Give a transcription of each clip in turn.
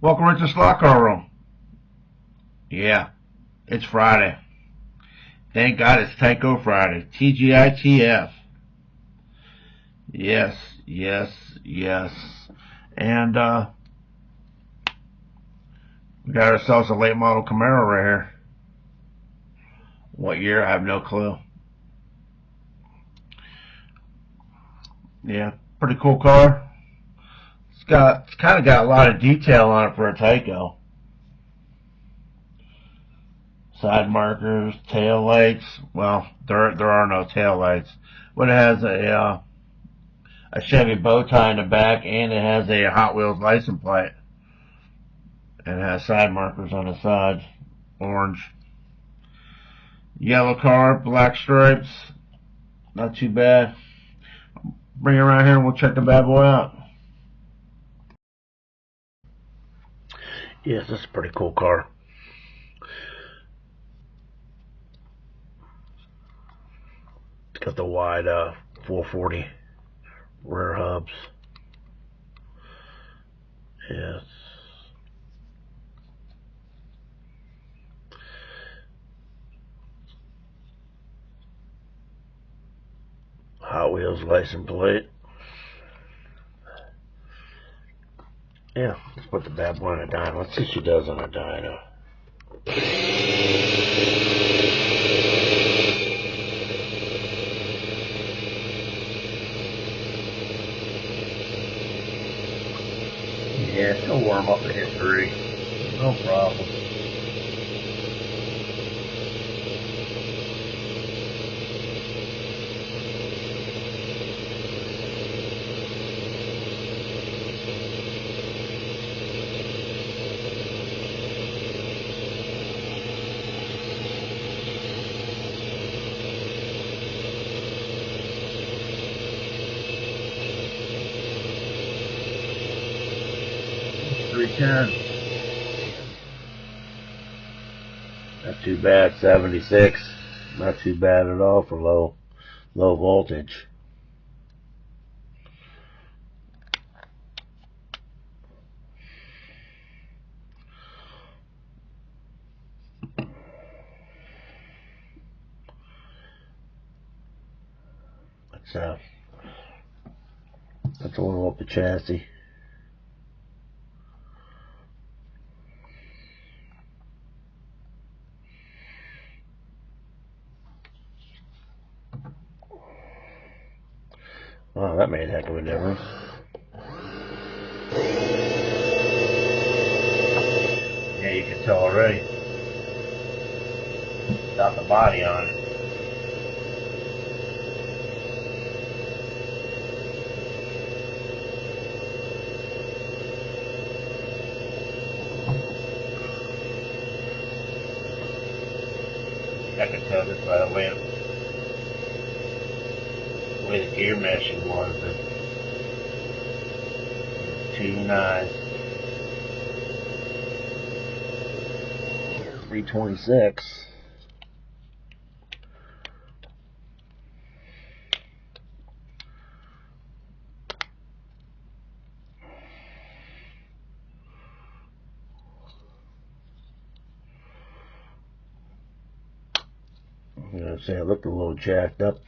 Welcome right to the slot car room. Yeah, it's Friday. Thank God it's Tyco Friday. TGITF. Yes, yes, yes. And we got ourselves a late model Camaro right here. What year? I have no clue. Yeah, pretty cool car. It's kind of got a lot of detail on it for a Tyco. Side markers, tail lights. Well, there are no tail lights, but it has a Chevy bow tie in the back, and it has a Hot Wheels license plate. It has side markers on the sides, orange. Yellow car, black stripes, not too bad. Bring it around here and we'll check the bad boy out. Yes, this is a pretty cool car. It's got the wide 440 rear hubs. Yes. Hot Wheels license plate. Yeah, let's put the bad boy on a dyno. Let's see what she does on a dyno. Yeah, she'll warm up to hit 3. No problem. Not too bad. 76. Not too bad at all for low voltage. Let's oil up the chassis. Wow, that made a heck of a difference. Yeah, you can tell already. Got the body on it. I can tell this by the way the gear meshing was. Too nice. 326. I'm gonna say it looked a little jacked up.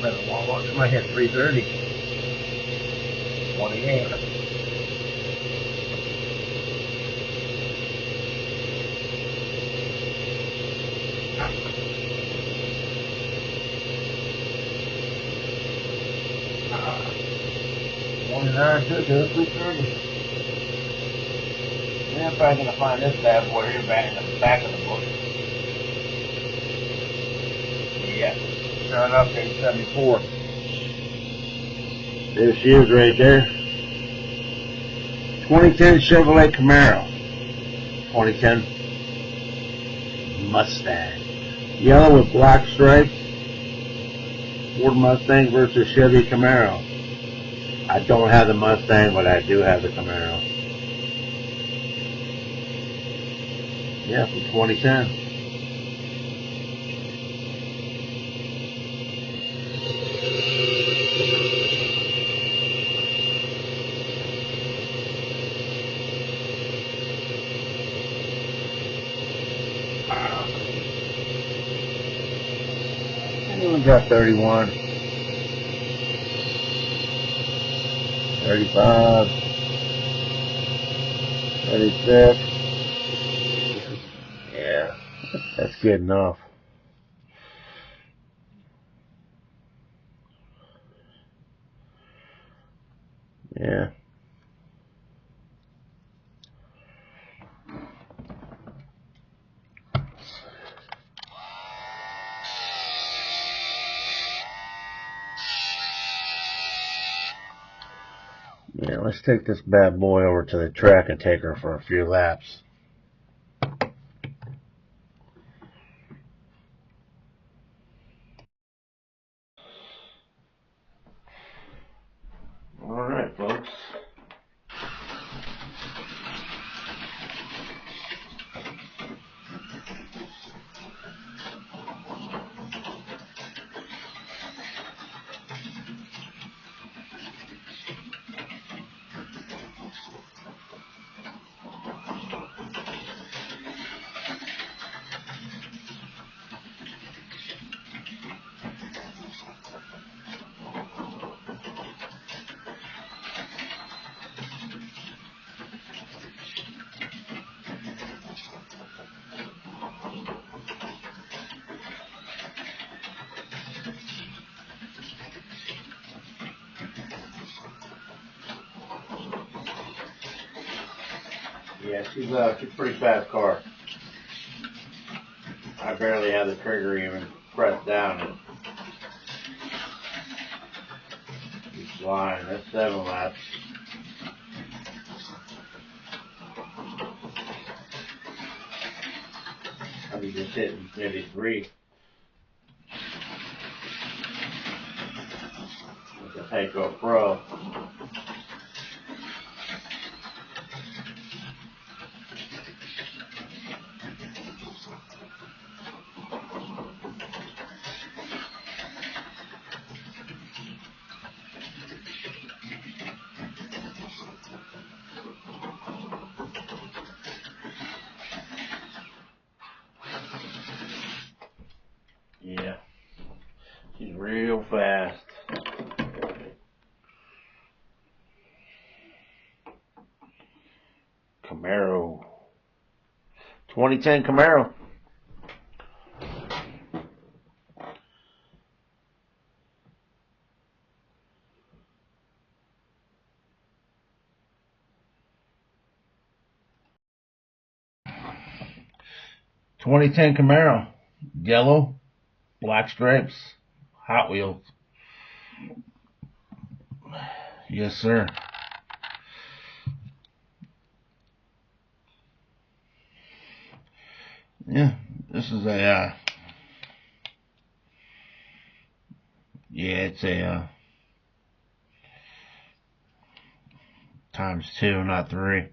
Better warm up to my head. 330. 28. Yeah, I'm probably gonna find this bad boy here back in the back of the book. Yeah, sure enough, 874. There she is right there. 2010 Chevrolet Camaro. 2010 Mustang. Yellow with black stripes. Ford Mustang versus Chevy Camaro. I don't have the Mustang, but I do have the Camaro. Yeah, from 2010. Anyone got 31, 35, 36. Yeah, that's good enough. Yeah. Yeah, let's take this bad boy over to the track and take her for a few laps. Alright, folks. Yeah, she's a pretty fast car. I barely have the trigger even pressed down and she's flying. That's 7 laps. I'll be just hitting maybe 3 with the Tyco Pro. Yeah, she's real fast. Camaro. 2010 Camaro. '2010 Camaro. Yellow, black stripes, Hot Wheels. Yes, sir. Yeah, this is a, yeah, it's a, ×2, not 3.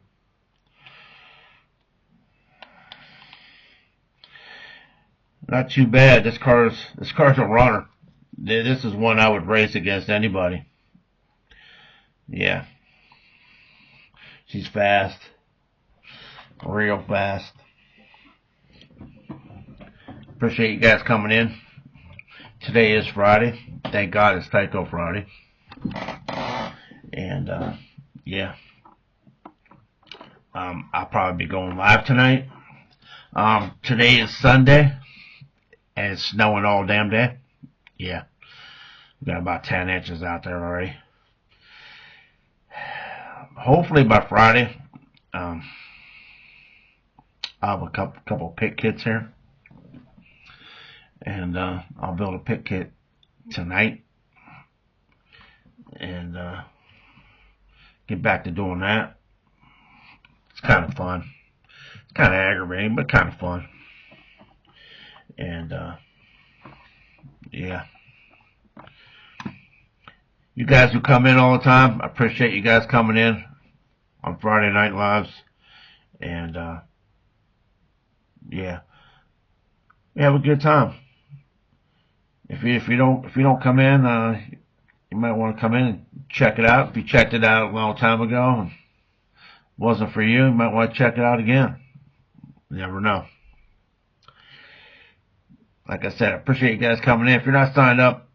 Not too bad. This car's a runner. This is one I would race against anybody. Yeah. She's fast. Real fast. Appreciate you guys coming in. Today is Friday. Thank God it's Tyco Friday. And, yeah. I'll probably be going live tonight. Today is Sunday. And it's snowing all damn day. Yeah. We got about 10 inches out there already. Hopefully by Friday, I'll have a couple pit kits here. And I'll build a pit kit tonight. And get back to doing that. It's kind of fun. It's kind of aggravating, but kind of fun. And yeah. You guys who come in all the time, I appreciate you guys coming in on Friday Night Lives. And Yeah. We have a good time. If you don't come in, you might want to come in and check it out. If you checked it out a long time ago and wasn't for you, you might want to check it out again. You never know. Like I said, I appreciate you guys coming in. If you're not signed up,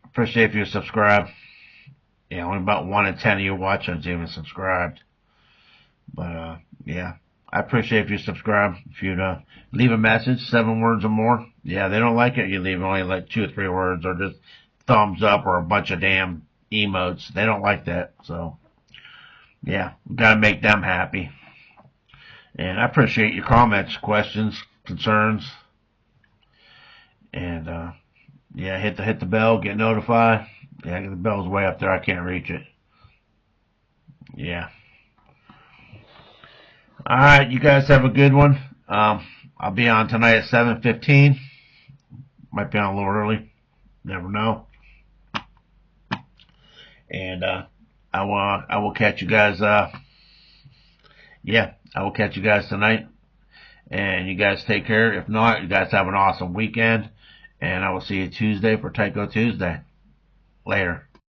appreciate if you subscribe. Yeah, only about 1 in 10 of you watching is even subscribed. But yeah, I appreciate if you subscribe. If you'd leave a message, 7 words or more. Yeah, they don't like it. You leave only like 2 or 3 words, or just thumbs up, or a bunch of damn emotes. They don't like that. So yeah, we gotta make them happy. And I appreciate your comments, questions, concerns, and yeah, hit the bell, get notified. Yeah, the bell's way up there. I can't reach it. Yeah. All right, you guys have a good one. I'll be on tonight at 7:15. Might be on a little early. Never know. And I will catch you guys. Yeah, I will catch you guys tonight. And you guys take care. If not, you guys have an awesome weekend. And I will see you Tuesday for Tyco Tuesday. Later.